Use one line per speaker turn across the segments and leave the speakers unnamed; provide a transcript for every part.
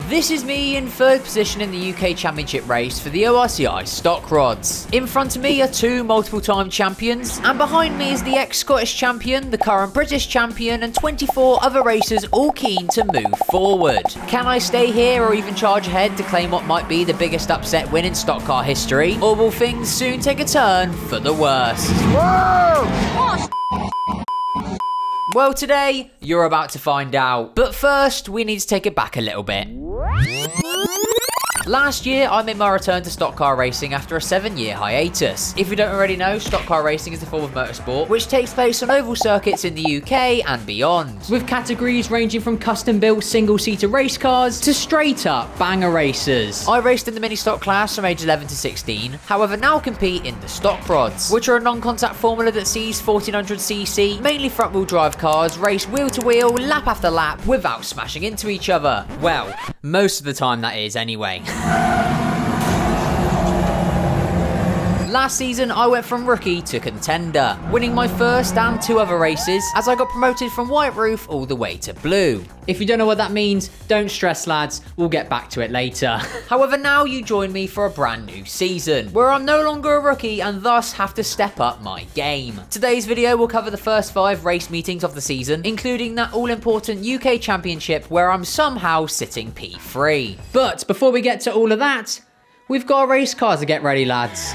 This is me in 3rd position in the UK Championship race for the ORCI stock rods. In front of me are 2 multiple time champions, and behind me is the ex-Scottish champion, the current British champion, and 24 other racers all keen to move forward. Can I stay here or even charge ahead to claim what might be the biggest upset win in stock car history, or will things soon take a turn for the worst? Whoa! Well, today, you're about to find out. But first, we need to take it back a little bit. Last year, I made my return to stock car racing after a 7-year hiatus. If you don't already know, stock car racing is a form of motorsport which takes place on oval circuits in the UK and beyond, with categories ranging from custom-built single-seater race cars to straight-up banger racers. I raced in the mini-stock class from age 11 to 16, however now compete in the stock rods, which are a non-contact formula that sees 1400cc, mainly front-wheel drive cars race wheel-to-wheel, lap after lap, without smashing into each other. Well, most of the time that is anyway. Last season, I went from rookie to contender, winning my first and 2 other races as I got promoted from white roof all the way to blue. If you don't know what that means, don't stress lads, we'll get back to it later. However, now you join me for a brand new season, where I'm no longer a rookie and thus have to step up my game. Today's video will cover the first 5 race meetings of the season, including that all-important UK Championship where I'm somehow sitting P3. But before we get to all of that, we've got a race car to get ready, lads.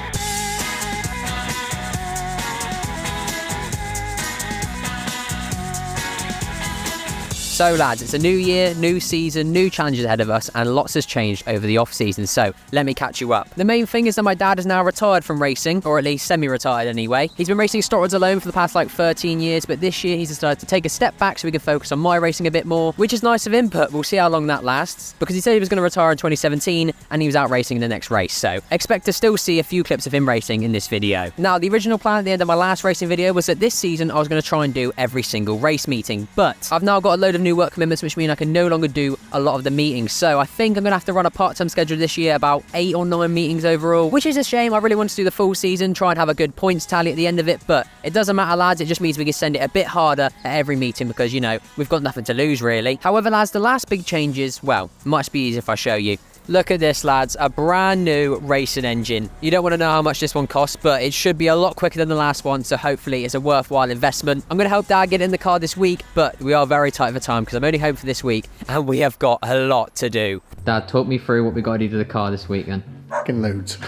So lads, it's a new year, new season, new challenges ahead of us, and lots has changed over the off-season, so let me catch you up. The main thing is that my dad is now retired from racing, or at least semi-retired anyway. He's been racing stock rods alone for the past 13 years, but this year he's decided to take a step back so we can focus on my racing a bit more, which is nice of him, but we'll see how long that lasts, because he said he was going to retire in 2017, and he was out racing in the next race, so expect to still see a few clips of him racing in this video. Now, the original plan at the end of my last racing video was that this season I was going to try and do every single race meeting, but I've now got a load of new work commitments, which mean I can no longer do a lot of the meetings, so I think I'm gonna have to run a part-time schedule this year, about 8 or 9 meetings overall, which is a shame. I really want to do the full season, try and have a good points tally at the end of it, but it doesn't matter lads, it just means we can send it a bit harder at every meeting because, you know, we've got nothing to lose really. However lads, the last big changes, well, might be easy if I show you. Look at this lads, a brand new racing engine. You don't want to know how much this one costs, but it should be a lot quicker than the last one, so hopefully it's a worthwhile investment. I'm going to help Dad get in the car this week, but we are very tight for time because I'm only home for this week and we have got a lot to do. Dad, talk me through what we got to do to the car this week then.
Fucking loads.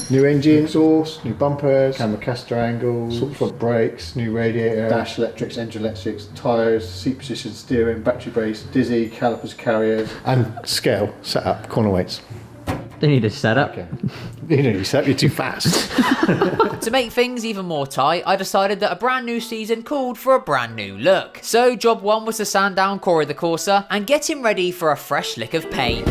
New engine exhaust, new bumpers, camera caster angles, sort front brakes, new radiator, dash electrics, engine electrics, tyres, seat position, steering, battery brace, dizzy, calipers, carriers, and scale, setup, corner weights.
They need a setup.
Okay. You know, you set you're too fast.
To make things even more tight, I decided that a brand new season called for a brand new look. So job 1 was to sand down Corey the Corsa and get him ready for a fresh lick of paint.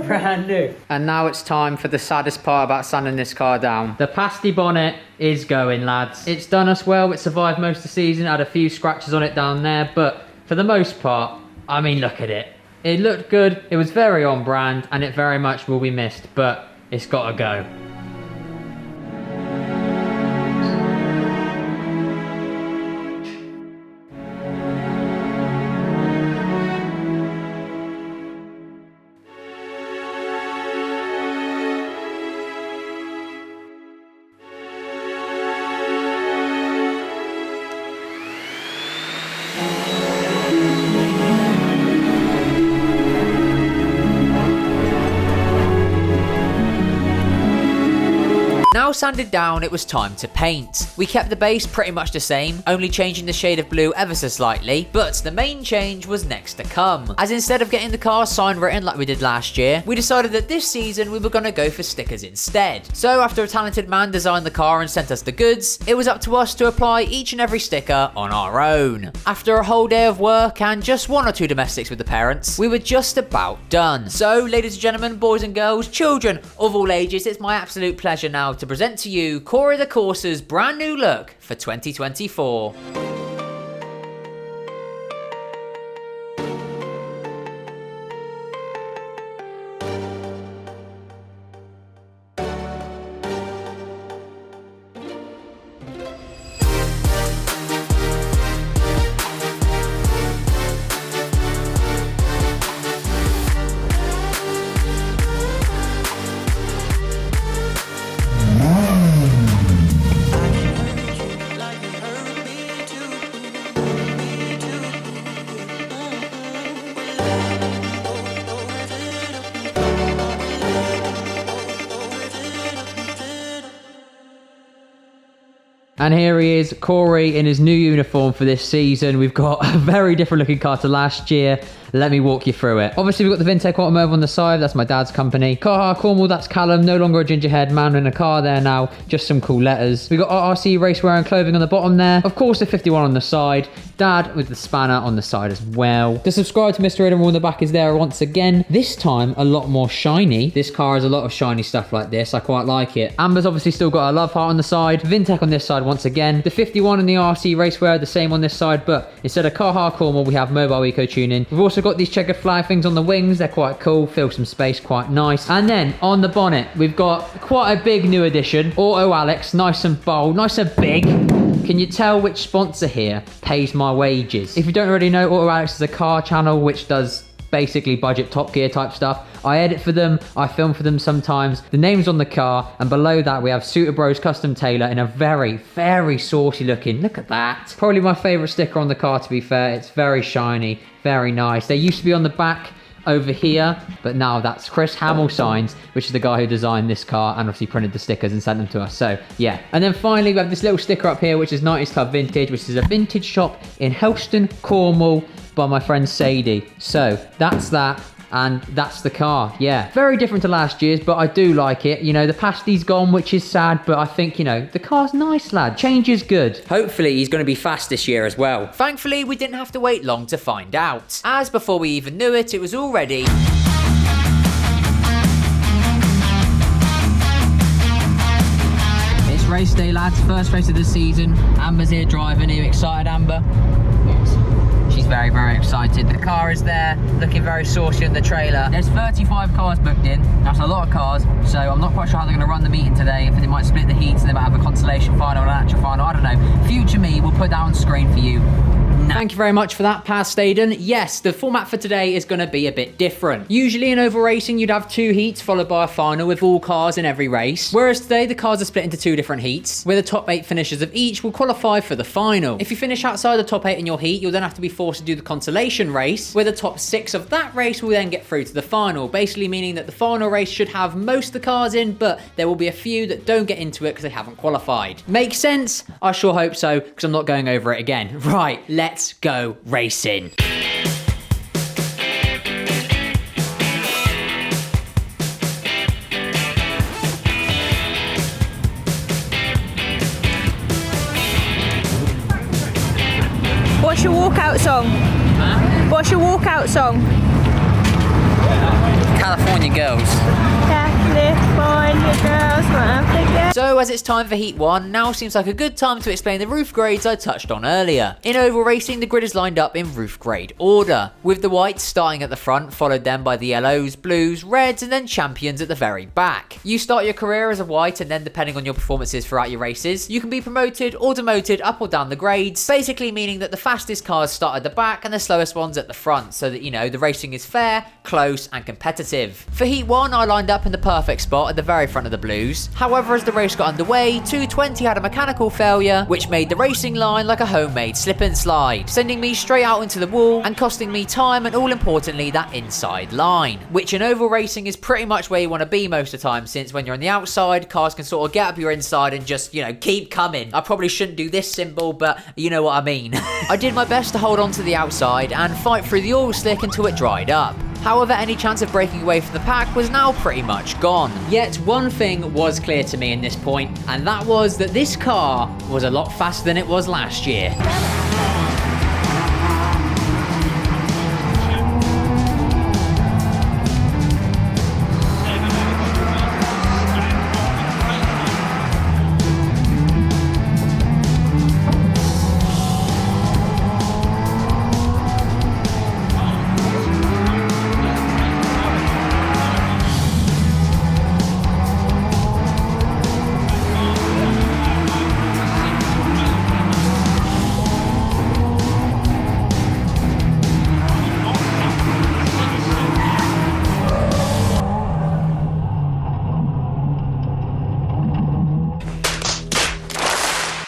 Brand new. And now it's time for the saddest part about sanding this car down. The pasty bonnet is going, lads. It's done us well, it survived most of the season, had a few scratches on it down there, but for the most part, I mean, look at it. It looked good, it was very on brand, and it very much will be missed, but it's gotta go. Now sanded down, it was time to paint. We kept the base pretty much the same, only changing the shade of blue ever so slightly, but the main change was next to come, as instead of getting the car sign written like we did last year, we decided that this season we were going to go for stickers instead. So after a talented man designed the car and sent us the goods, it was up to us to apply each and every sticker on our own. After a whole day of work and just 1 or 2 domestics with the parents, we were just about done. So ladies and gentlemen, boys and girls, children of all ages, it's my absolute pleasure now to present to you Corey the Corsa's brand new look for 2024. And here he is, Corey, in his new uniform for this season. We've got a very different looking car to last year. Let me walk you through it. Obviously, we've got the Vintech Automotive on the side. That's my dad's company. Carhartt Cornwall, that's Callum. No longer a gingerhead man in a car there now. Just some cool letters. We've got RRC racewear and clothing on the bottom there. Of course, the 51 on the side. Dad with the spanner on the side as well. The subscribe to MrAidenRule on the back is there once again. This time, a lot more shiny. This car has a lot of shiny stuff like this. I quite like it. Amber's obviously still got a love heart on the side. Vintech on this side once again. The 51 and the RC racewear are the same on this side, but instead of Carhartt Cornwall, we have mobile eco tuning. We've also got these checkered flag things on the wings. They're quite cool, fill some space, quite nice. And then on the bonnet, we've got quite a big new addition. Auto Alex, nice and bold, nice and big. Can you tell which sponsor here pays my wages? If you don't already know, Auto Alex is a car channel which does basically budget Top Gear type stuff. I edit for them, I film for them sometimes. The name's on the car, and below that we have Suitor Bros Custom Tailor in a very, very saucy looking. Look at that. Probably my favourite sticker on the car, to be fair. It's very shiny, very nice. They used to be on the back over here, but now that's Chris Hamill Signs, which is the guy who designed this car and obviously printed the stickers and sent them to us. So yeah. And then finally we have this little sticker up here, which is 90s Club Vintage, which is a vintage shop in Helston, Cornwall, by my friend Sadie. So that's that. And that's the car. Yeah, very different to last year's, but I do like it. You know, the pasty's gone, which is sad, but I think, you know, the car's nice, lad. Change is good. Hopefully he's going to be fast this year as well. Thankfully, we didn't have to wait long to find out, as before we even knew it, it was already... It's race day, lads. First race of the season. Amber's here driving. Are you excited, Amber? Yes. She's very, very excited. The car is there, looking very saucy in the trailer. There's 35 cars booked in. That's a lot of cars, so I'm not quite sure how they're going to run the meeting today. If they might split the heats and they might have a consolation final and an actual final, I don't know. Future me will put that on screen for you. Thank you very much for that, past Aiden. Yes, the format for today is going to be a bit different. Usually in oval racing, you'd have 2 heats followed by a final with all cars in every race. Whereas today, the cars are split into 2 different heats, where the top 8 finishers of each will qualify for the final. If you finish outside the top 8 in your heat, you'll then have to be forced to do the consolation race, where the top 6 of that race will then get through to the final. Basically meaning that the final race should have most of the cars in, but there will be a few that don't get into it because they haven't qualified. Makes sense? I sure hope so, because I'm not going over it again. Right, let's go racing.
What's your walkout song?
Huh?
What's your walkout song?
California Girls.
California girls want to get.
So as it's time for Heat 1, now seems like a good time to explain the roof grades I touched on earlier. In oval racing, the grid is lined up in roof grade order, with the whites starting at the front, followed then by the yellows, blues, reds, and then champions at the very back. You start your career as a white, and then depending on your performances throughout your races, you can be promoted or demoted up or down the grades, basically meaning that the fastest cars start at the back and the slowest ones at the front, so that, you know, the racing is fair, close, and competitive. For Heat 1, I lined up in the perfect spot at the very front of the blues. However, as the race got underway, 220 had a mechanical failure, which made the racing line like a homemade slip and slide, sending me straight out into the wall and costing me time and all importantly that inside line, which in oval racing is pretty much where you want to be most of the time, since when you're on the outside, cars can sort of get up your inside and just, you know, keep coming. I probably shouldn't do this symbol, but you know what I mean. I did my best to hold on to the outside and fight through the oil slick until it dried up. However, any chance of breaking away from the pack was now pretty much gone. Yet one thing was clear to me in this point, and that was that this car was a lot faster than it was last year.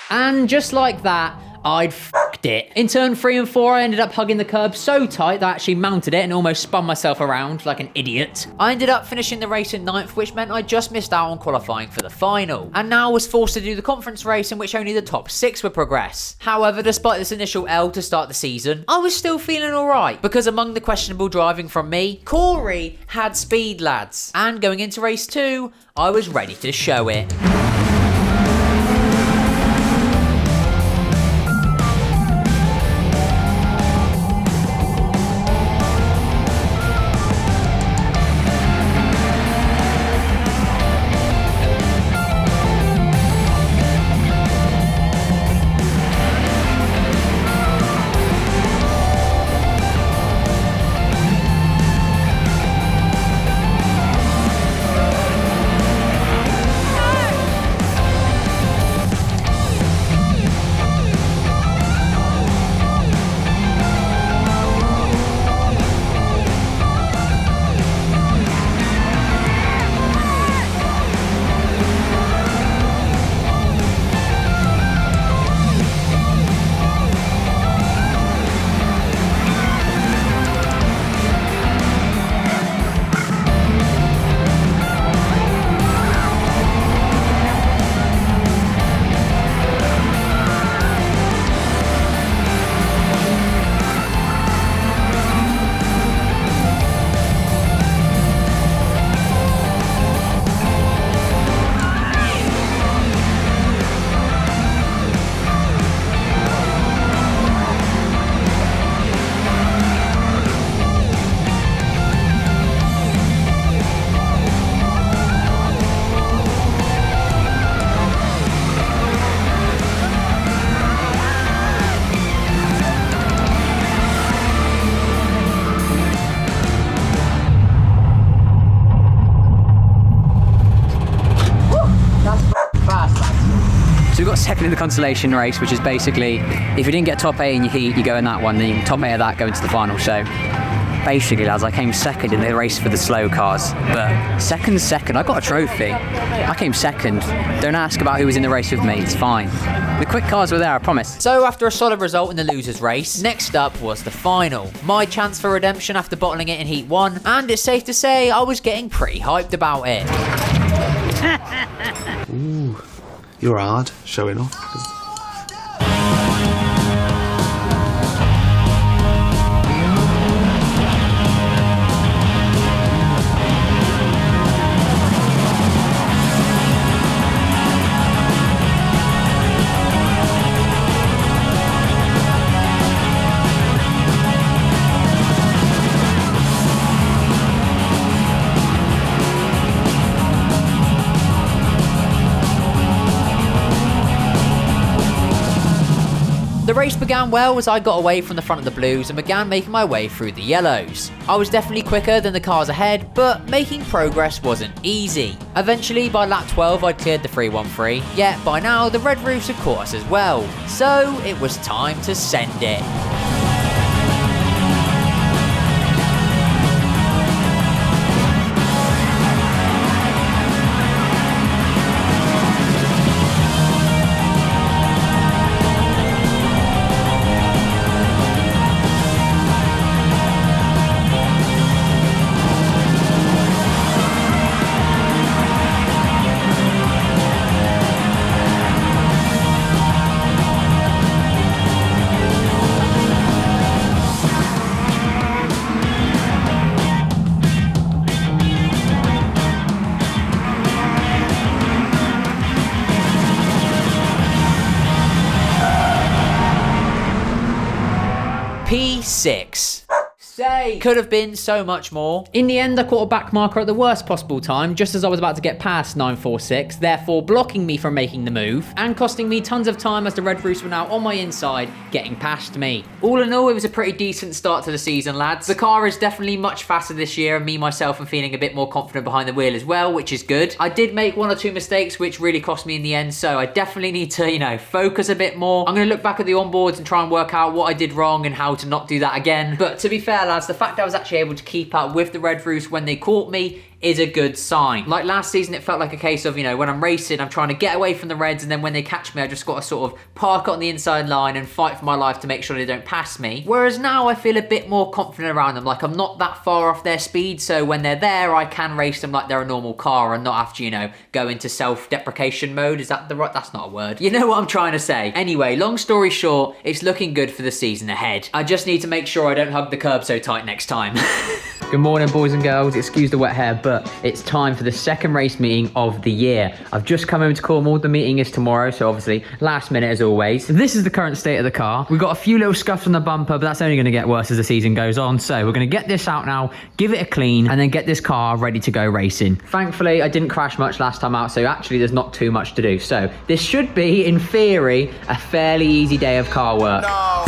And just like that, I'd f***ed it. In turn 3 and 4, I ended up hugging the curb so tight that I actually mounted it and almost spun myself around like an idiot. I ended up finishing the race in 9th, which meant I just missed out on qualifying for the final, and now was forced to do the conference race in which only the top 6 would progress. However, despite this initial L to start the season, I was still feeling alright, because among the questionable driving from me, Corey had speed, lads. And going into race 2, I was ready to show it. So we got second in the consolation race, which is basically, if you didn't get top 8 in your heat, you go in that one, then you top 8 of that, go into the final. So basically, lads, I came second in the race for the slow cars. But second, I got a trophy. I came second. Don't ask about who was in the race with me, it's fine. The quick cars were there, I promise. So after a solid result in the losers race, next up was the final. My chance for redemption after bottling it in heat 1, and it's safe to say I was getting pretty hyped about it.
Ooh, you're hard, showing off.
The race began well as I got away from the front of the blues and began making my way through the yellows. I was definitely quicker than the cars ahead, but making progress wasn't easy. Eventually, by lap 12, I'd cleared the 313, yet by now the red roofs had caught us as well. So it was time to send it. P6. Could have been so much more. In the end, I caught a back marker at the worst possible time, just as I was about to get past 946, therefore blocking me from making the move, and costing me tons of time as the red roofs were now on my inside, getting past me. All in all, it was a pretty decent start to the season, lads. The car is definitely much faster this year, and me myself am feeling a bit more confident behind the wheel as well, which is good. I did make 1 or 2 mistakes, which really cost me in the end, so I definitely need to, focus a bit more. I'm going to look back at the onboards and try and work out what I did wrong and how to not do that again. But to be fair, lads, the fact I was actually able to keep up with the red roofs when they caught me is a good sign. Like last season, it felt like a case of, you know, when I'm racing, I'm trying to get away from the Reds, and then when they catch me, I just got to sort of park on the inside line and fight for my life to make sure they don't pass me. Whereas now I feel a bit more confident around them, like I'm not that far off their speed, so when they're there, I can race them like they're a normal car and not have to, you know, go into self-deprecation mode. Is that the right? That's not a word. You know what I'm trying to say. Anyway, long story short, it's looking good for the season ahead. I just need to make sure I don't hug the curb so tight next time. Good morning, boys and girls. Excuse the wet hair, but it's time for the second race meeting of the year. I've just come home to Cornwall. The meeting is tomorrow, so obviously last minute as always. This is the current state of the car. We've got a few little scuffs on the bumper, but that's only going to get worse as the season goes on. So we're going to get this out now, give it a clean, and then get this car ready to go racing. Thankfully, I didn't crash much last time out, so actually there's not too much to do. So this should be, in theory, a fairly easy day of car work.
No.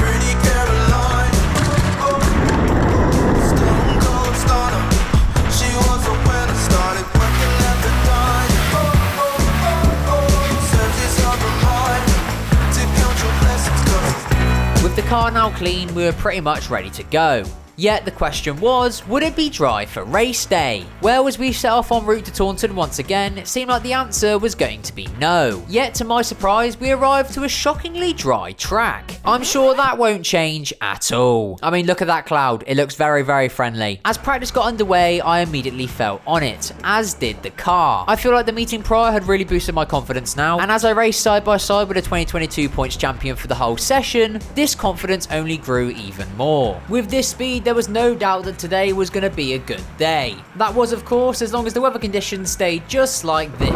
With the car now clean, we were pretty much ready to go. Yet the question was, would it be dry for race day? Well, as we set off en route to Taunton once again, it seemed like the answer was going to be no. Yet to my surprise, we arrived to a shockingly dry track. I'm sure that won't change at all. I mean, look at that cloud. It looks very, very friendly. As practice got underway, I immediately felt on it, as did the car. I feel like the meeting prior had really boosted my confidence now, and as I raced side by side with a 2022 points champion for the whole session, this confidence only grew even more. With this speed, there was no doubt that today was going to be a good day. That was, of course, as long as the weather conditions stayed just like this.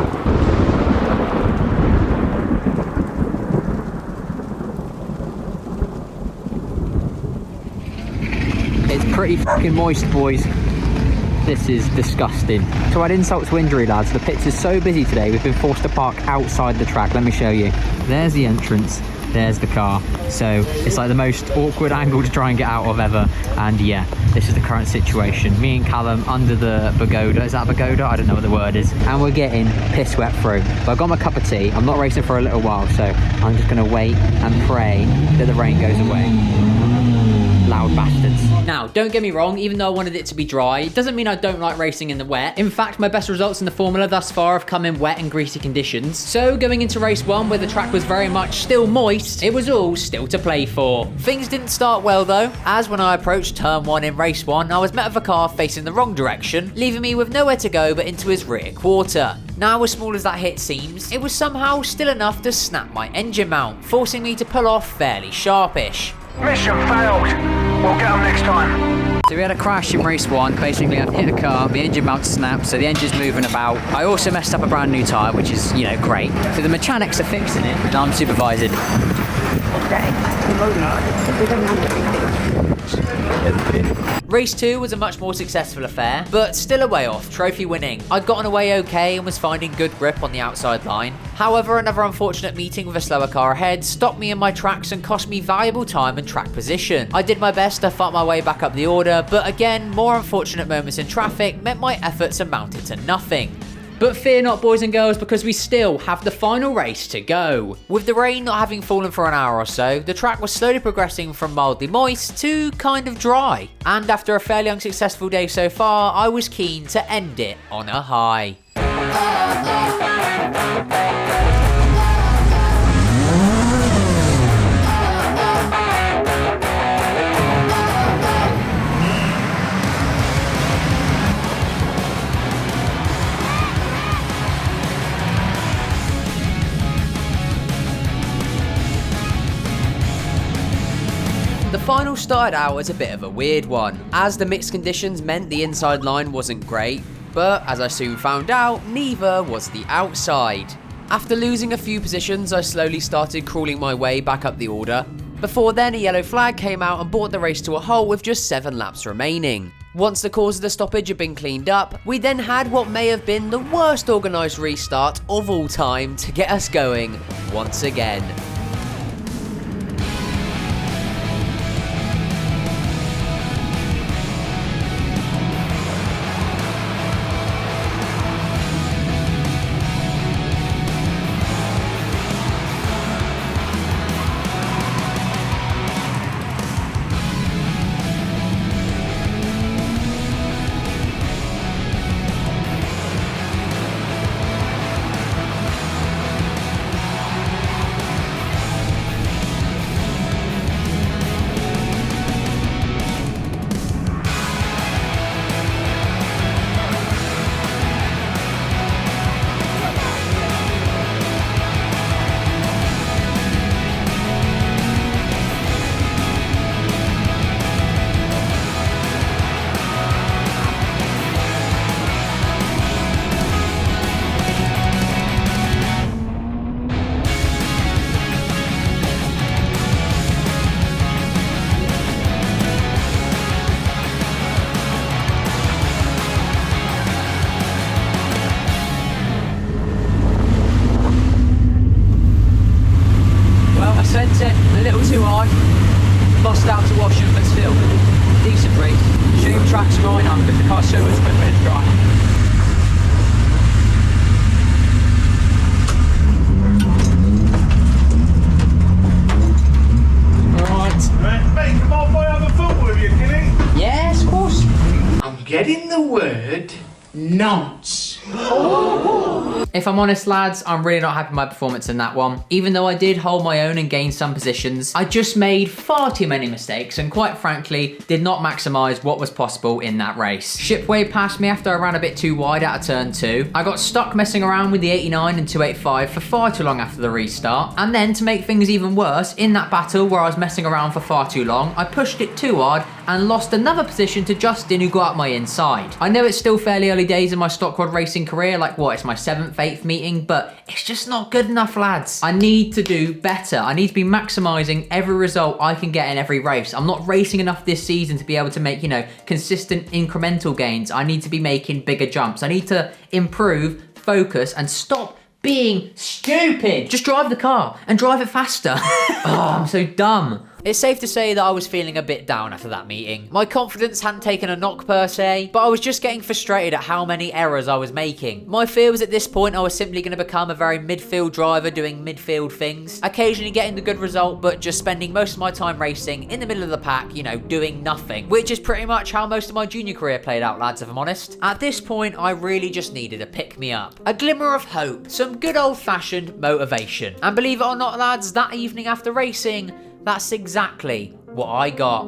It's pretty fucking moist, boys. This is disgusting. To add insult to injury, lads, the pits is so busy today, we've been forced to park outside the track. Let me show you. There's the entrance. There's the car. So it's like the most awkward angle to try and get out of ever. And yeah, this is the current situation. Me and Callum under the pagoda. Is that a pagoda? I don't know what the word is. And we're getting piss wet through. But I've got my cup of tea. I'm not racing for a little while, so I'm just going to wait and pray that the rain goes away. Loud bastards. Now, don't get me wrong, even though I wanted it to be dry, it doesn't mean I don't like racing in the wet. In fact, my best results in the formula thus far have come in wet and greasy conditions. So going into race one, where the track was very much still moist, it was all still to play for. Things didn't start well though, as when I approached turn one in race one, I was met with a car facing the wrong direction, leaving me with nowhere to go but into his rear quarter. Now, as small as that hit seems, it was somehow still enough to snap my engine mount, forcing me to pull off fairly sharpish.
Mission failed. We'll get them next time.
So we had a crash in race one. Basically, I've hit a car, the engine mount snapped, so the engine's moving about. I also messed up a brand new tyre, which is, you know, great. So the mechanics are fixing it, and I'm supervising. Race 2 was a much more successful affair, but still a way off, trophy winning. I'd gotten away okay and was finding good grip on the outside line. However, another unfortunate meeting with a slower car ahead stopped me in my tracks and cost me valuable time and track position. I did my best to fight my way back up the order, but again, more unfortunate moments in traffic meant my efforts amounted to nothing. But fear not, boys and girls, because we still have the final race to go. With the rain not having fallen for an hour or so, the track was slowly progressing from mildly moist to kind of dry. And after a fairly unsuccessful day so far, I was keen to end it on a high. The final started out as a bit of a weird one, as the mixed conditions meant the inside line wasn't great, but as I soon found out, neither was the outside. After losing a few positions, I slowly started crawling my way back up the order. Before then, a yellow flag came out and brought the race to a halt with just 7 laps remaining. Once the cause of the stoppage had been cleaned up, we then had what may have been the worst organised restart of all time to get us going once again.
so it's a bit dry.
Mate, come on, boy, have a foot with you, can he?
Yes, of course.
I'm getting the word nonce.
If I'm honest, lads, I'm really not happy with my performance in that one. Even though I did hold my own and gain some positions, I just made far too many mistakes and quite frankly, did not maximise what was possible in that race. Shipway passed me after I ran a bit too wide out of turn 2. I got stuck messing around with the 89 and 285 for far too long after the restart. And then to make things even worse, in that battle where I was messing around for far too long, I pushed it too hard and lost another position to Justin who got up my inside. I know it's still fairly early days in my stock quad racing career, like what, it's my 7th, 8th meeting, but it's just not good enough, lads. I need to do better. I need to be maximising every result I can get in every race. I'm not racing enough this season to be able to make, you know, consistent incremental gains. I need to be making bigger jumps. I need to improve, focus, and stop being stupid. Just drive the car and drive it faster. Oh, I'm so dumb. It's safe to say that I was feeling a bit down after that meeting. My confidence hadn't taken a knock per se, but I was just getting frustrated at how many errors I was making. My fear was at this point I was simply going to become a very midfield driver doing midfield things, occasionally getting the good result, but just spending most of my time racing in the middle of the pack, you know, doing nothing, which is pretty much how most of my junior career played out, lads, if I'm honest. At this point, I really just needed a pick-me-up, a glimmer of hope, some good old-fashioned motivation. And believe it or not, lads, that evening after racing, that's exactly what I got.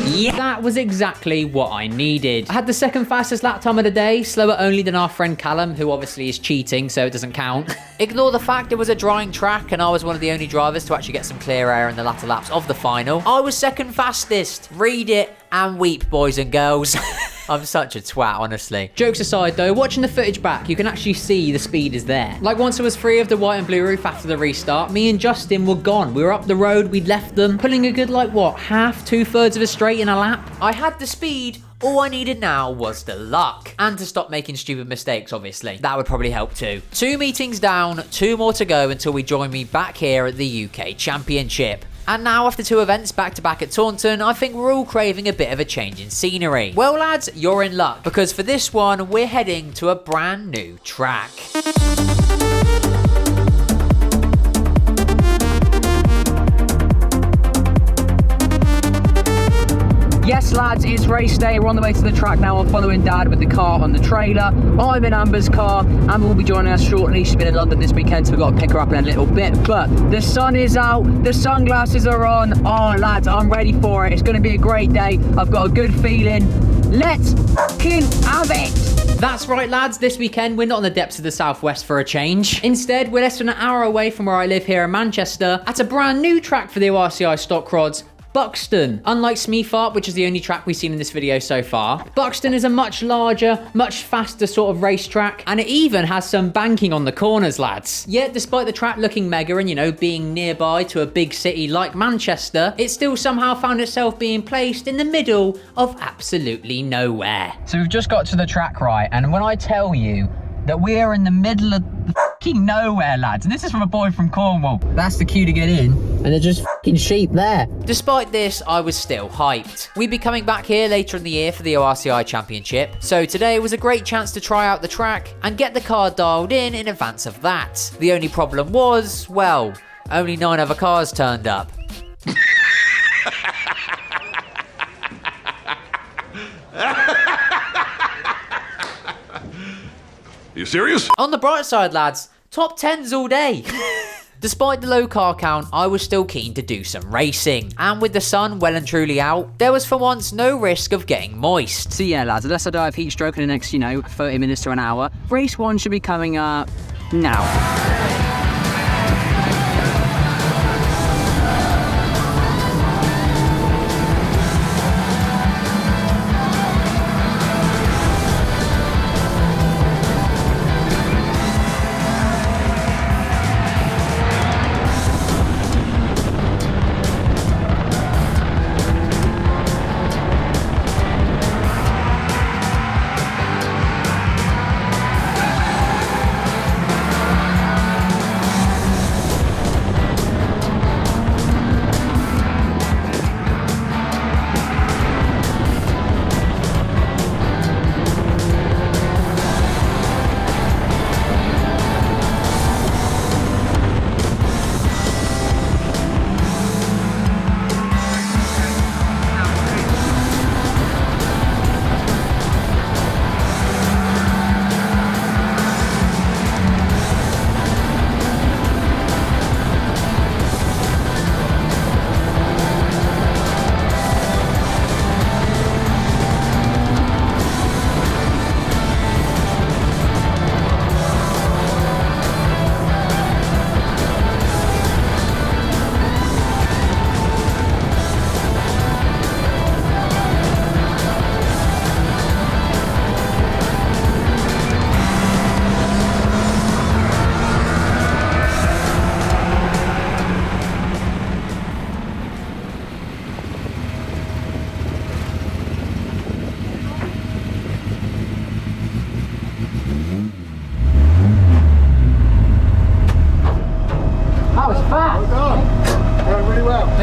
Yeah, that was exactly what I needed. I had the second fastest lap time of the day, slower only than our friend Callum, who obviously is cheating, so it doesn't count. Ignore the fact it was a drying track and I was one of the only drivers to actually get some clear air in the latter laps of the final. I was second fastest. Read it and weep, boys and girls. I'm such a twat, honestly. Jokes aside though, watching the footage back, you can actually see the speed is there. Like once I was free of the white and blue roof after the restart, me and Justin were gone. We were up the road, we'd left them, pulling a good like what, half, 2/3 of a straight in a lap. I had the speed. All I needed now was the luck. And to stop making stupid mistakes, obviously. That would probably help too. 2 meetings down, 2 more to go until we join me back here at the UK Championship. And now after 2 events back to back at Taunton, I think we're all craving a bit of a change in scenery. Well lads, you're in luck, because for this one, we're heading to a brand new track. Yes lads, it's race day, we're on the way to the track now. I'm following Dad with the car on the trailer. I'm in Amber's car, Amber will be joining us shortly. She's been in London this weekend, so we've got to pick her up in a little bit. But the sun is out, the sunglasses are on. Oh lads, I'm ready for it. It's going to be a great day. I've got a good feeling. Let's fucking have it. That's right lads, this weekend we're not in the depths of the southwest for a change. Instead, we're less than an hour away from where I live here in Manchester at a brand new track for the ORCI stock rods, Buxton. Unlike Smeefart, which is the only track we've seen in this video so far, Buxton is a much larger, much faster sort of racetrack, and it even has some banking on the corners, lads. Yet, despite the track looking mega and, you know, being nearby to a big city like Manchester, it still somehow found itself being placed in the middle of absolutely nowhere. So we've just got to the track, right, and when I tell you that we are in the middle of fucking nowhere, lads, and this is from a boy from Cornwall. That's the queue to get in, and they're just fucking sheep there. Despite this, I was still hyped. We'd be coming back here later in the year for the ORCI Championship, so today was a great chance to try out the track and get the car dialed in advance of that. The only problem was, well, only 9 other cars turned up.
Are you serious?
On the bright side, lads, top 10s all day. Despite the low car count, I was still keen to do some racing. And with the sun well and truly out, there was for once no risk of getting moist. So yeah, lads, unless I die of heat stroke in the next, 30 minutes to an hour, race 1 should be coming up now.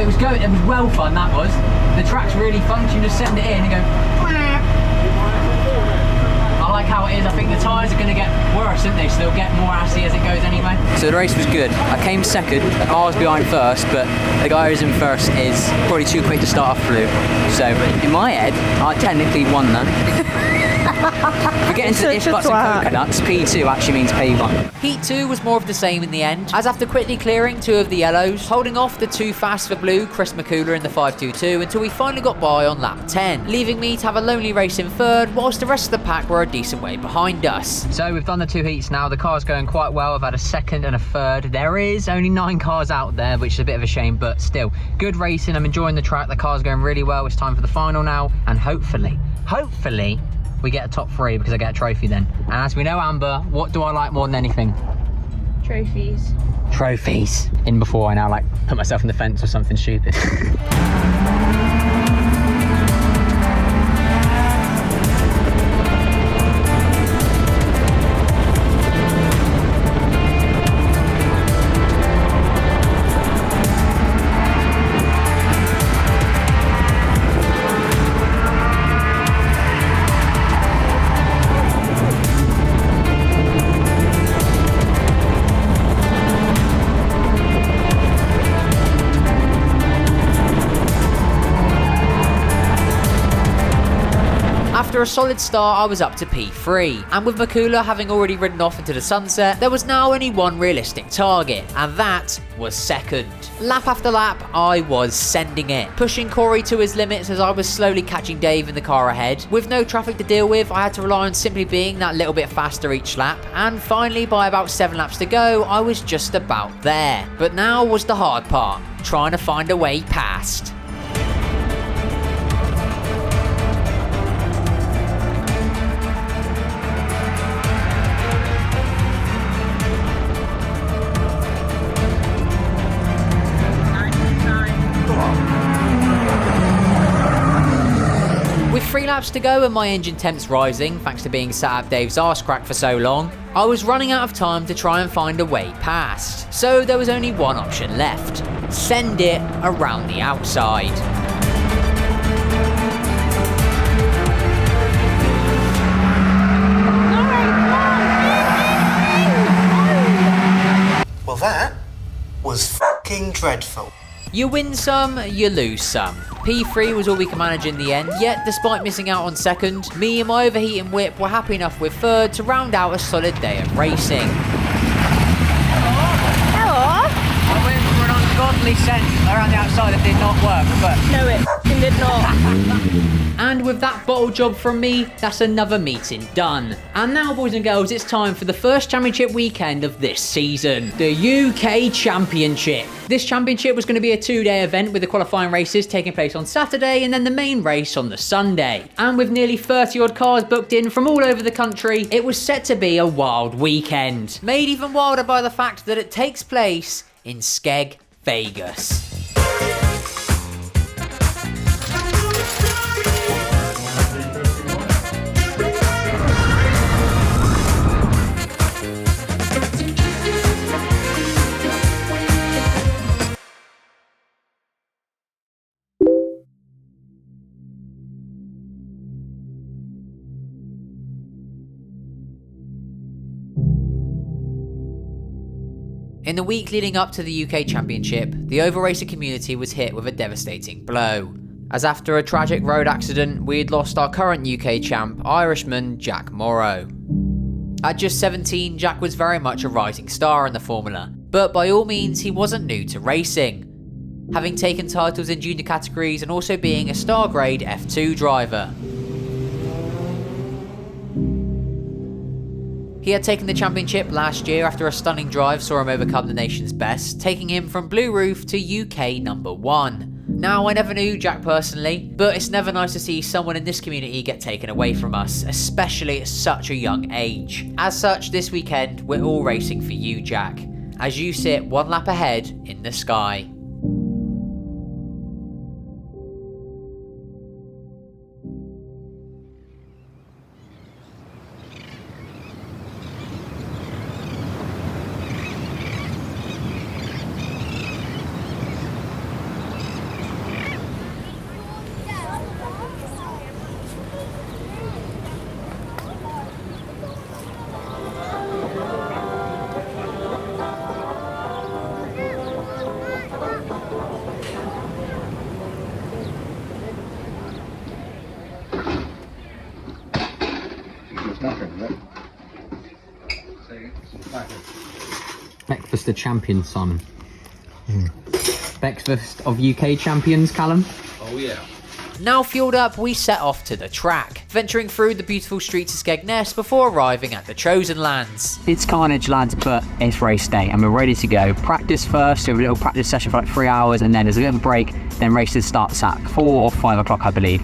it was good. It was well fun, that was. The track's really fun. You just send it in and go. I like how it is. I think the tyres are going to get worse, aren't they? So they'll get more assy as it goes anyway. So the race was good. I came second, miles behind first, but the guy who's in first is probably too quick to start off blue. So in my head, I technically won that. If we get into the butts and coconuts, P2 actually means P1. Heat 2 was more of the same in the end, as after quickly clearing 2 of the yellows, holding off the 2 fast for blue, Chris McCooler in the 522, until we finally got by on lap 10, leaving me to have a lonely race in third, whilst the rest of the pack were a decent way behind us. So we've done the 2 heats now, the car's going quite well. I've had a second and a third. There is only 9 cars out there, which is a bit of a shame, but still, good racing. I'm enjoying the track, the car's going really well. It's time for the final now, and hopefully, we get a top 3 because I get a trophy then. And as we know, Amber, what do I like more than anything?
Trophies.
Trophies. In before I now like put myself in the fence or something stupid. After a solid start, I was up to P3, and with McCooler having already ridden off into the sunset, there was now only one realistic target, and that was second. Lap after lap, I was sending it, pushing Corey to his limits as I was slowly catching Dave in the car ahead. With no traffic to deal with, I had to rely on simply being that little bit faster each lap, and finally by about 7 laps to go, I was just about there. But now was the hard part, trying to find a way past. With 3 laps to go and my engine temps rising, thanks to being sat up Dave's arse crack for so long, I was running out of time to try and find a way past. So there was only one option left: send it around the outside.
Well, that was fucking dreadful.
You win some, you lose some. P3 was all we could manage in the end, yet despite missing out on second, me and my overheating whip were happy enough with third to round out a solid day of racing.
Hello.
I went for an ungodly scent around the outside that did not work, but...
No, it did not.
And with that bottle job from me, that's another meeting done. And now, boys and girls, it's time for the first championship weekend of this season, the UK Championship. This championship was going to be a 2-day event with the qualifying races taking place on Saturday and then the main race on the Sunday. And with nearly 30 odd cars booked in from all over the country, it was set to be a wild weekend. Made even wilder by the fact that it takes place in Skeg, Vegas. In the week leading up to the UK Championship, the over-racer community was hit with a devastating blow, as after a tragic road accident, we had lost our current UK champ, Irishman Jack Morrow. At just 17, Jack was very much a rising star in the formula, but by all means he wasn't new to racing, having taken titles in junior categories and also being a star grade F2 driver. He had taken the championship last year after a stunning drive saw him overcome the nation's best, taking him from Blue Roof to UK number 1. Now, I never knew Jack personally, but it's never nice to see someone in this community get taken away from us, especially at such a young age. As such, this weekend, we're all racing for you, Jack, as you sit 1 lap ahead in the sky. Mr. Champion, Simon. Breakfast of UK champions, Callum.
Oh yeah.
Now fueled up, we set off to the track, venturing through the beautiful streets of Skegness before arriving at the chosen lands. It's carnage, lads, but it's race day and we're ready to go. Practice first, do a little practice session for like 3 hours, and then there's a little break, then races starts at 4 or 5 o'clock, I believe.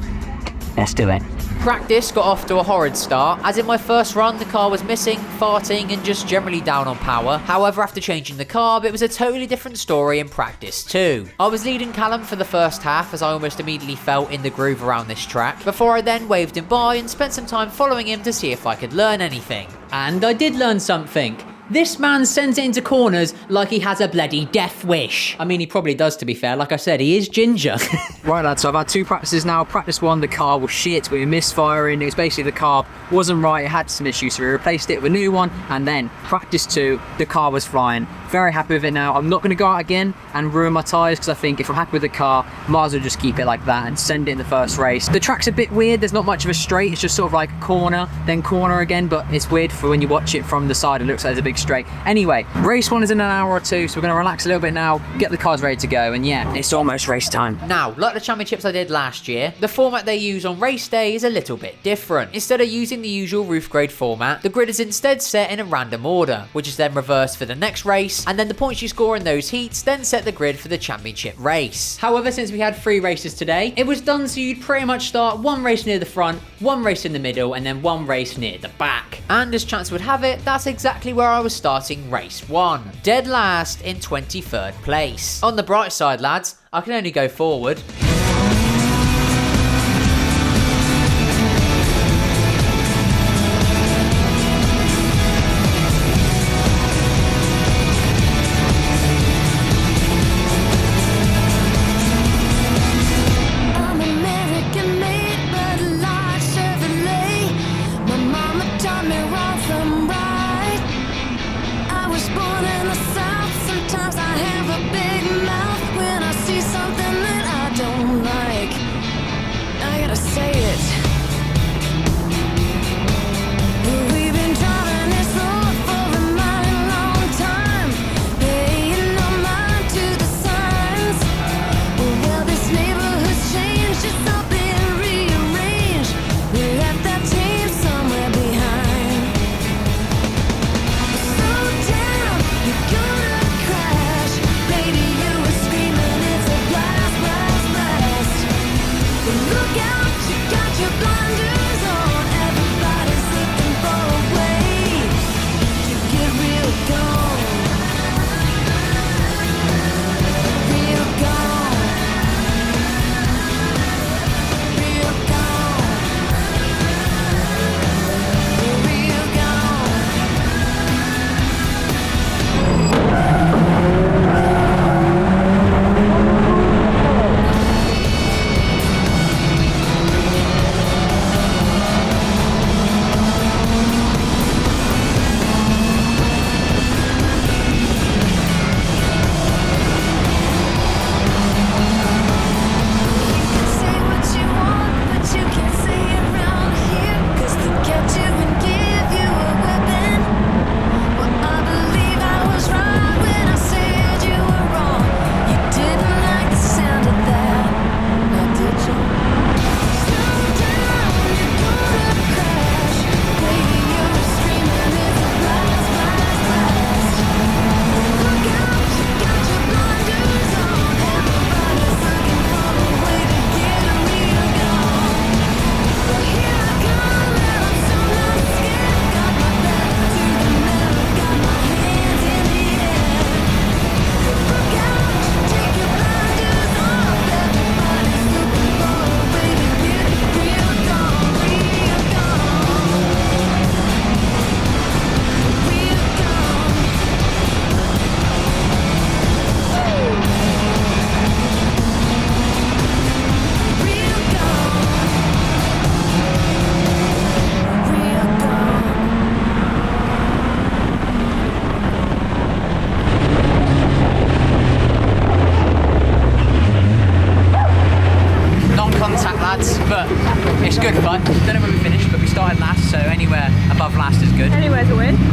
Let's do it. Practice got off to a horrid start, as in my first run the car was missing, farting and just generally down on power. However, after changing the carb, it was a totally different story in practice too. I was leading Callum for the first half as I almost immediately felt in the groove around this track, before I then waved him by and spent some time following him to see if I could learn anything. And I did learn something. This man sends it into corners like he has a bloody death wish. I mean, he probably does, to be fair. Like I said, he is ginger. Right, lads, so I've had 2 practices now. Practice 1, the car was shit. We were misfiring. It was basically the carb wasn't right. It had some issues, so we replaced it with a new one. And then practice 2, the car was flying. Very happy with it now. I'm not going to go out again and ruin my tyres, because I think if I'm happy with the car, might as well just keep it like that and send it in the first race. The track's a bit weird. There's not much of a straight. It's just sort of like corner, then corner again, but it's weird for when you watch it from the side. It looks like there's a big straight. Anyway, race 1 is in an hour or 2, so we're going to relax a little bit now, get the cars ready to go, and yeah, it's almost race time. Now, like the championships I did last year, the format they use on race day is a little bit different. Instead of using the usual roof grade format, the grid is instead set in a random order, which is then reversed for the next race, and then the points you score in those heats then set the grid for the championship race. However, since we had 3 races today, it was done so you'd pretty much start 1 race near the front, 1 race in the middle, and then 1 race near the back. And as chance would have it, that's exactly where I was starting race 1, dead last in 23rd place. On the bright side, lads, I can only go forward.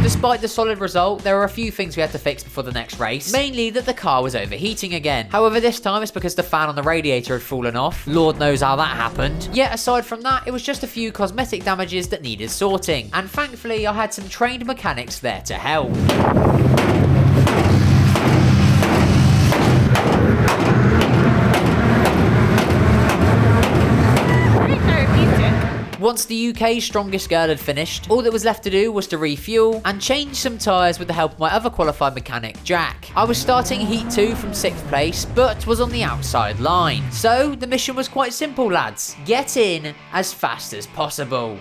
Despite the solid result, there were a few things we had to fix before the next race, mainly that the car was overheating again. However, this time it's because the fan on the radiator had fallen off. Lord knows how that happened. Yet aside from that, it was just a few cosmetic damages that needed sorting, and thankfully I had some trained mechanics there to help. Once the UK's strongest girl had finished, all that was left to do was to refuel and change some tyres with the help of my other qualified mechanic, Jack. I was starting Heat 2 from 6th place, but was on the outside line. So the mission was quite simple, lads. Get in as fast as possible.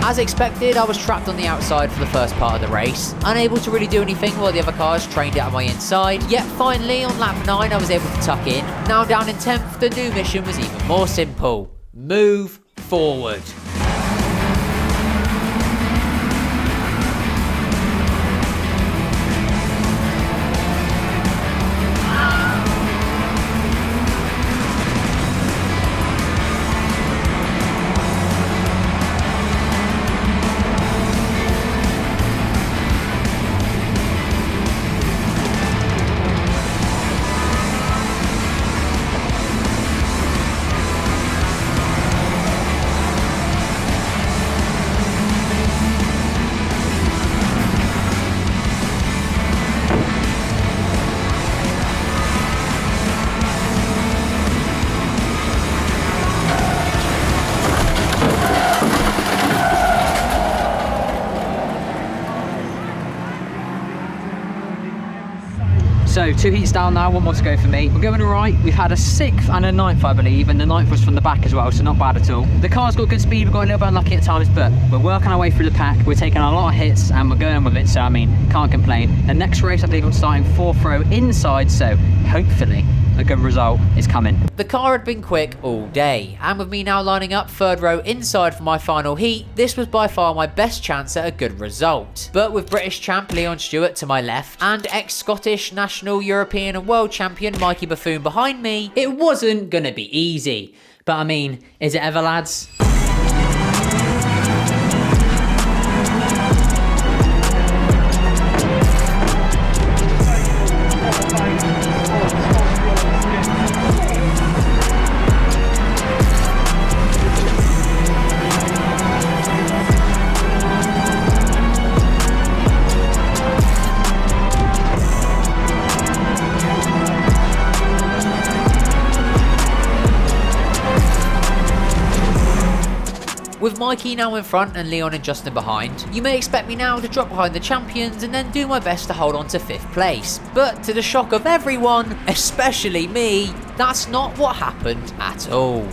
As expected, I was trapped on the outside for the first part of the race, unable to really do anything while the other cars trained out of my inside, yet finally on lap 9 I was able to tuck in. Now down in 10th, the new mission was even more simple. Move forward. So 2 heats down now, 1 more to go for me. We're going alright. We've had a 6th and a 9th, I believe, and the 9th was from the back as well, so not bad at all. The car's got good speed, we've got a little bit unlucky at times, but we're working our way through the pack. We're taking a lot of hits and we're going with it, so I mean, can't complain. The next race, I believe I'm starting 4th row inside, so hopefully a good result is coming. The car had been quick all day, and with me now lining up 3rd row inside for my final heat, this was by far my best chance at a good result. But with British champ Leon Stewart to my left, and ex-Scottish, national, European and world champion Mikey Buffoon behind me, it wasn't gonna be easy. But I mean, is it ever, lads? With Mikey now in front and Leon and Justin behind, you may expect me now to drop behind the champions and then do my best to hold on to 5th place. But to the shock of everyone, especially me, that's not what happened at all.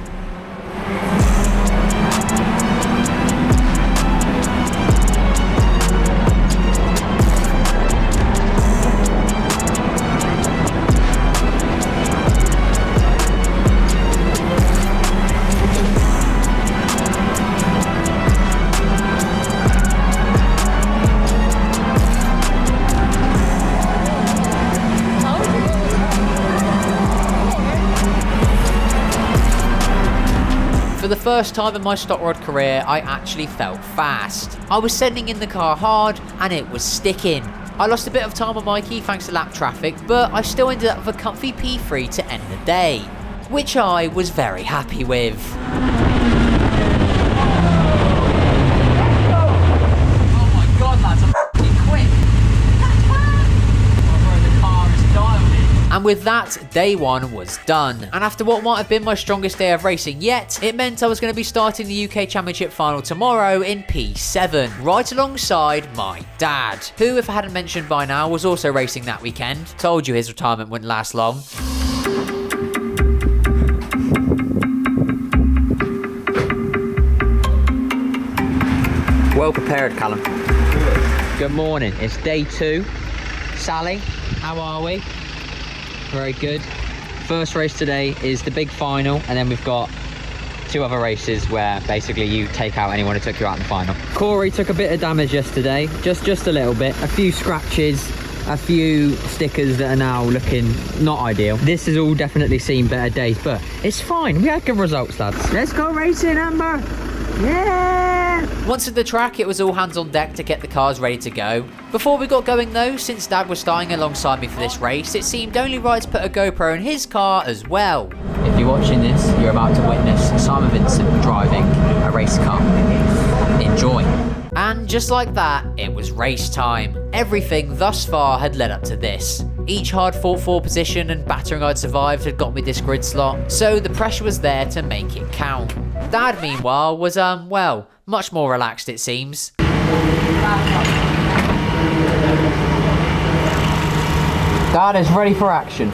For the first time in my stock rod career, I actually felt fast. I was sending in the car hard and it was sticking. I lost a bit of time on Mikey thanks to lap traffic, but I still ended up with a comfy P3 to end the day, which I was very happy with. Oh my god, lads, I'm f***ing quick. The car is dialed in. And with that, day 1 was done. And after what might have been my strongest day of racing yet, it meant I was going to be starting the UK Championship final tomorrow in P7, right alongside my dad, who, if I hadn't mentioned by now, was also racing that weekend. Told you his retirement wouldn't last long. Well prepared, Callum. Good morning. It's day 2. Sally, how are we? Very good. First race today is the big final, and then we've got 2 other races where basically you take out anyone who took you out in the final. Corey took a bit of damage yesterday, just a little bit. A few scratches, a few stickers that are now looking not ideal. This has all definitely seen better days, but it's fine. We had good results, lads. Let's go racing, Amber. Yeah! Once at the track, it was all hands on deck to get the cars ready to go. Before we got going though, since Dad was starting alongside me for this race, it seemed only right to put a GoPro in his car as well. If you're watching this, you're about to witness Simon Vincent driving a race car. Enjoy. And just like that, it was race time. Everything thus far had led up to this. Each hard fought for position and battering I'd survived had got me this grid slot, so the pressure was there to make it count. Dad, meanwhile, was, well, much more relaxed it seems. Dad is ready for action.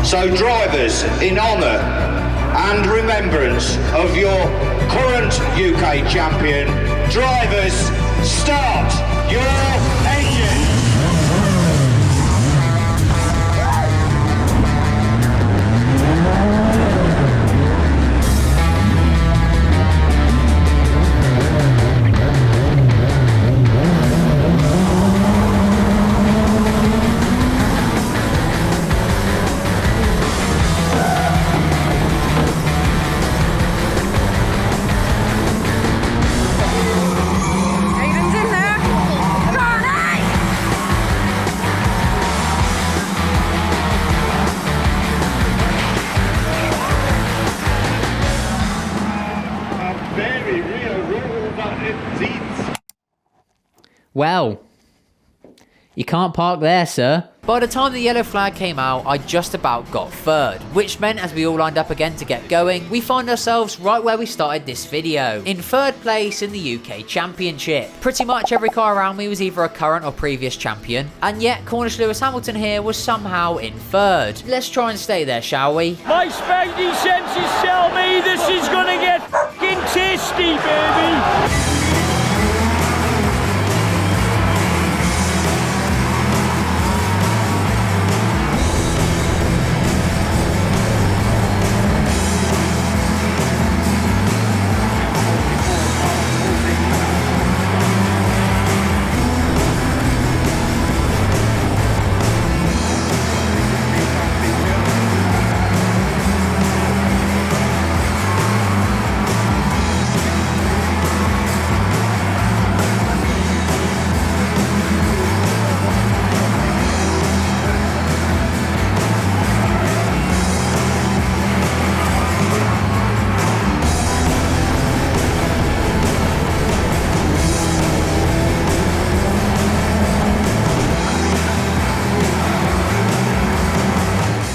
So drivers, in honour and remembrance of your current UK champion, drivers, start your engine.
Aiden's in there. Come on, hey!
A very real rule that indeed.
Well, you can't park there, sir. By the time the yellow flag came out, I just about got third, which meant as we all lined up again to get going, we find ourselves right where we started this video, in third place in the UK Championship. Pretty much every car around me was either a current or previous champion, and yet Cornish Lewis Hamilton here was somehow in third. Let's try and stay there, shall we?
My spidey senses tell me this is gonna get fucking tasty, baby.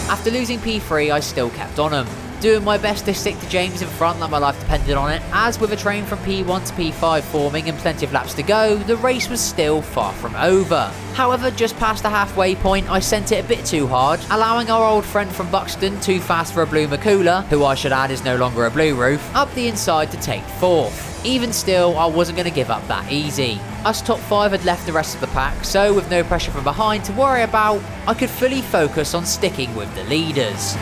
After losing P3, I still kept on him, doing my best to stick to James in front like my life depended on it, as with a train from P1 to P5 forming and plenty of laps to go, the race was still far from over. However, just past the halfway point, I sent it a bit too hard, allowing our old friend from Buxton, too fast for a blue Makula, who I should add is no longer a blue roof, up the inside to take fourth. Even still, I wasn't going to give up that easy. Us top 5 had left the rest of the pack, so with no pressure from behind to worry about, I could fully focus on sticking with the leaders.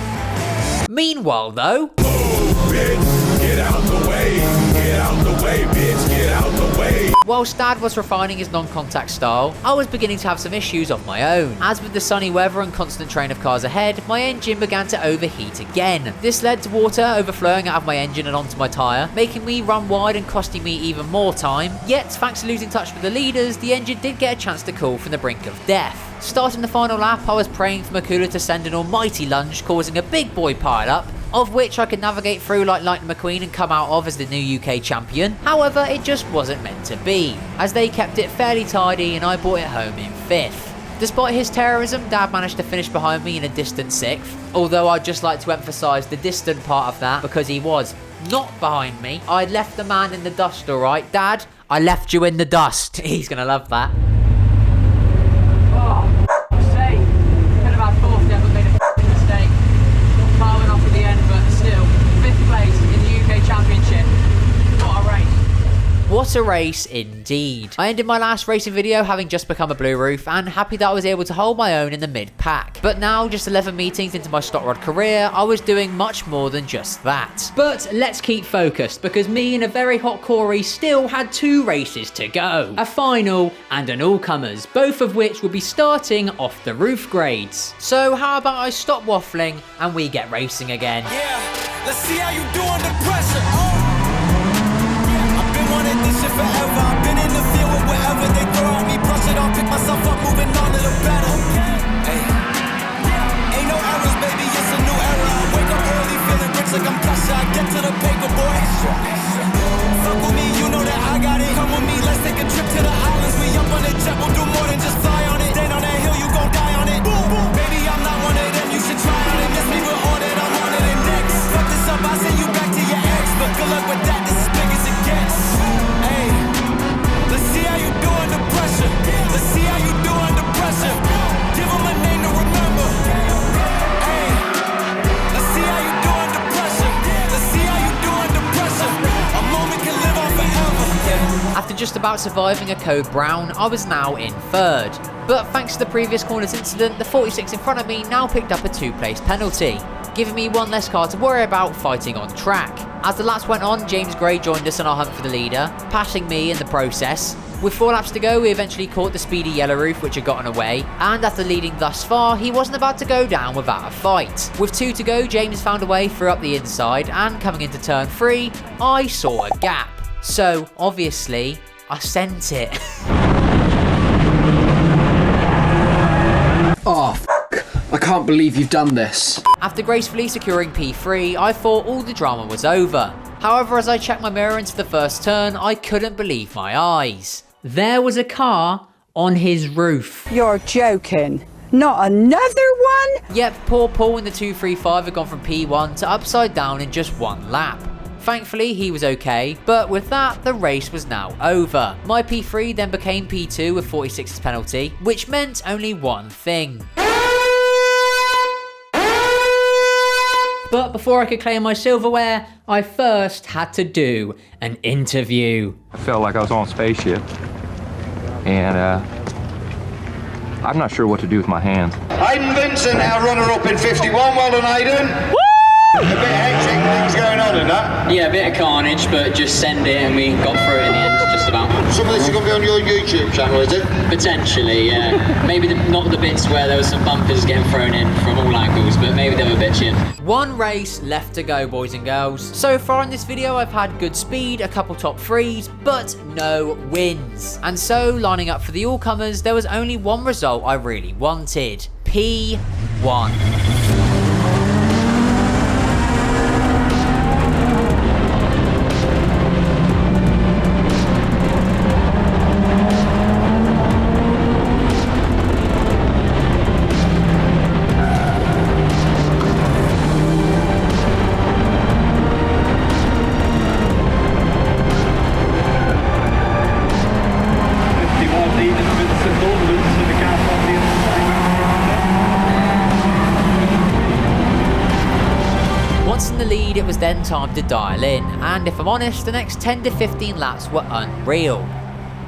Meanwhile though...
Bitch, get out the way, get out the way, bitch, get out the way.
Whilst Dad was refining his non-contact style, I was beginning to have some issues of my own. As with the sunny weather and constant train of cars ahead, my engine began to overheat again. This led to water overflowing out of my engine and onto my tyre, making me run wide and costing me even more time. Yet, thanks to losing touch with the leaders, the engine did get a chance to cool from the brink of death. Starting the final lap, I was praying for Makula to send an almighty lunge, causing a big boy pile-up, of which I could navigate through like Lightning McQueen and come out of as the new UK champion. However, it just wasn't meant to be, as they kept it fairly tidy and I brought it home in 5th. Despite his terrorism, Dad managed to finish behind me in a distant 6th, although I'd just like to emphasise the distant part of that because he was not behind me. I left the man in the dust, alright? Dad, I left you in the dust. He's gonna love that. Oh, could have had What a race indeed. I ended my last racing video having just become a blue roof and happy that I was able to hold my own in the mid-pack. But now, just 11 meetings into my stock rod career, I was doing much more than just that. But let's keep focused, because me and a very hot Corey still had 2 races to go. A final and an all-comers, both of which will be starting off the roof grades. So how about I stop waffling and we get racing again?
Yeah, let's see how you do under pressure. I've been wanting this shit forever. I've been in the field with whatever they throw at me. Brush it off, pick myself up, moving on a little better. Hey, ain't no errors, baby, it's a new era. I wake up early, feeling rich like I'm pressure. I get to the paper, boy. Fuck with me, you know that I got it. Come with me, let's take a trip to the islands. We up on the jet, we'll do more than just fly on it. Stand on that hill, you gon' die on it. Boom, boom. Baby, I'm not one of them, you should try on it. Miss me with all that I'm on it and next. Fuck this up, I send you back to your ex. But good luck with that, this is big as it gets. Hey, let's see how you do under pressure. Let's see how you do under pressure. Give them a name to remember. Hey, let's see how you do under pressure. Let's see how you do under pressure. A moment can live on forever.
After just about surviving a code brown, I was now in 3rd. But thanks to the previous corners incident, the 46 in front of me now picked up a 2-place penalty, giving me 1 less car to worry about fighting on track. As the laps went on, James Gray joined us on our hunt for the leader, passing me in the process. With 4 laps to go, we eventually caught the speedy yellow roof which had gotten away, and after leading thus far, he wasn't about to go down without a fight. With 2 to go, James found a way through up the inside, and coming into turn 3, I saw a gap. So, obviously, I sent it.
Oh, f***. I can't believe you've done this.
After gracefully securing P3, I thought all the drama was over. However, as I checked my mirror into the first turn, I couldn't believe my eyes. There was a car on his roof.
You're joking. Not another one?
Yep, poor Paul in the 235 had gone from P1 to upside down in just 1 lap. Thankfully, he was okay, but with that, the race was now over. My P3 then became P2 with 46's penalty, which meant only one thing. But before I could claim my silverware, I first had to do an interview.
I felt like I was on a spaceship, and I'm not sure what to do with my hands.
Aiden Vincent, our runner-up in 51. Well done, Aiden. Woo! A bit hectic things going on in that.
Yeah, a bit of carnage, but just send it and we got through it in the end, just about.
Some of this is going to be on your YouTube channel, is it?
Potentially, yeah. Maybe not the bits where there was some bumpers getting thrown in from all angles, but maybe the other bits, yeah.
1 race left to go, boys and girls. So far in this video, I've had good speed, a couple top 3s, but no wins. And so, lining up for the all-comers, there was only 1 result I really wanted. P1. It was then time to dial in, and if I'm honest, the next 10 to 15 laps were unreal.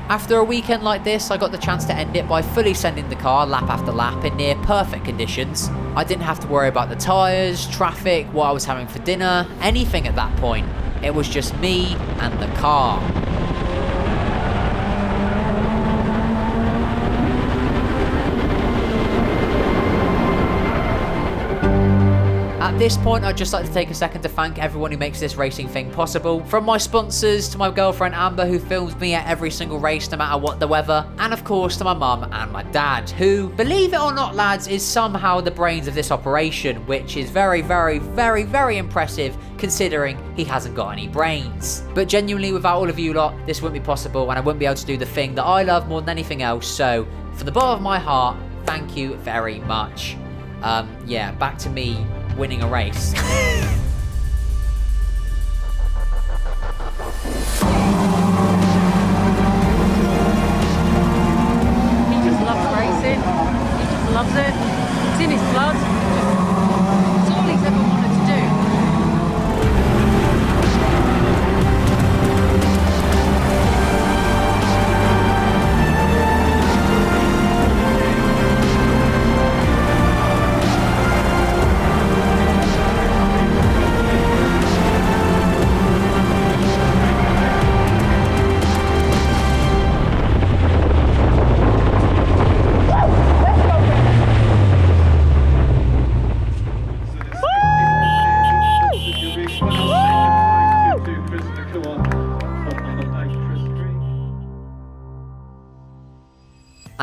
After a weekend like this, I got the chance to end it by fully sending the car lap after lap in near perfect conditions. I didn't have to worry about the tyres, traffic, what I was having for dinner, anything at that point. It was just me and the car. At this point, I'd just like to take a second to thank everyone who makes this racing thing possible. From my sponsors, to my girlfriend Amber, who films me at every single race no matter what the weather, and of course to my mum and my dad, who, believe it or not lads, is somehow the brains of this operation, which is very, very, very, very impressive considering he hasn't got any brains. But genuinely, without all of you lot, this wouldn't be possible, and I wouldn't be able to do the thing that I love more than anything else, so from the bottom of my heart, thank you very much. Yeah, back to me winning a race.
He just loves racing. He just loves it. It's in his blood. It's all he's ever wanted to do.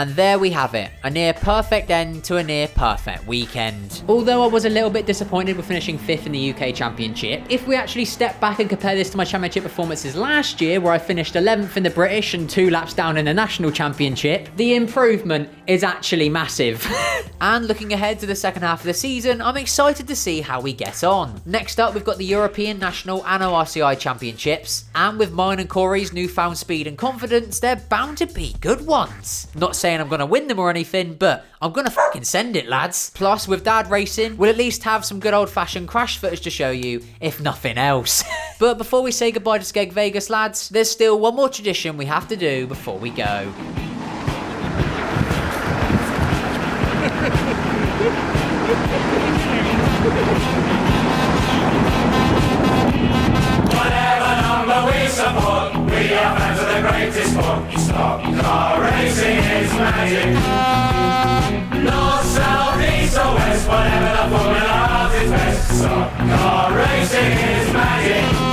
And there we have it, a near perfect end to a near perfect weekend. Although I was a little bit disappointed with finishing 5th in the UK Championship, if we actually step back and compare this to my championship performances last year, where I finished 11th in the British and 2 laps down in the National Championship, the improvement is actually massive. And looking ahead to the second half of the season, I'm excited to see how we get on. Next up, we've got the European, National and ORCI Championships, and with mine and Corey's newfound speed and confidence, they're bound to be good ones. Not saying I'm gonna win them or anything, but I'm gonna fucking send it, lads. Plus, with Dad racing, we'll at least have some good old-fashioned crash footage to show you, if nothing else. But before we say goodbye to Skeg Vegas, lads, there's still one more tradition we have to do before we go.
Whatever number we support, we are fans of the greatest sport. Stock car racing is magic. North, south, east or west, whatever the formula is best. Stock car racing is magic.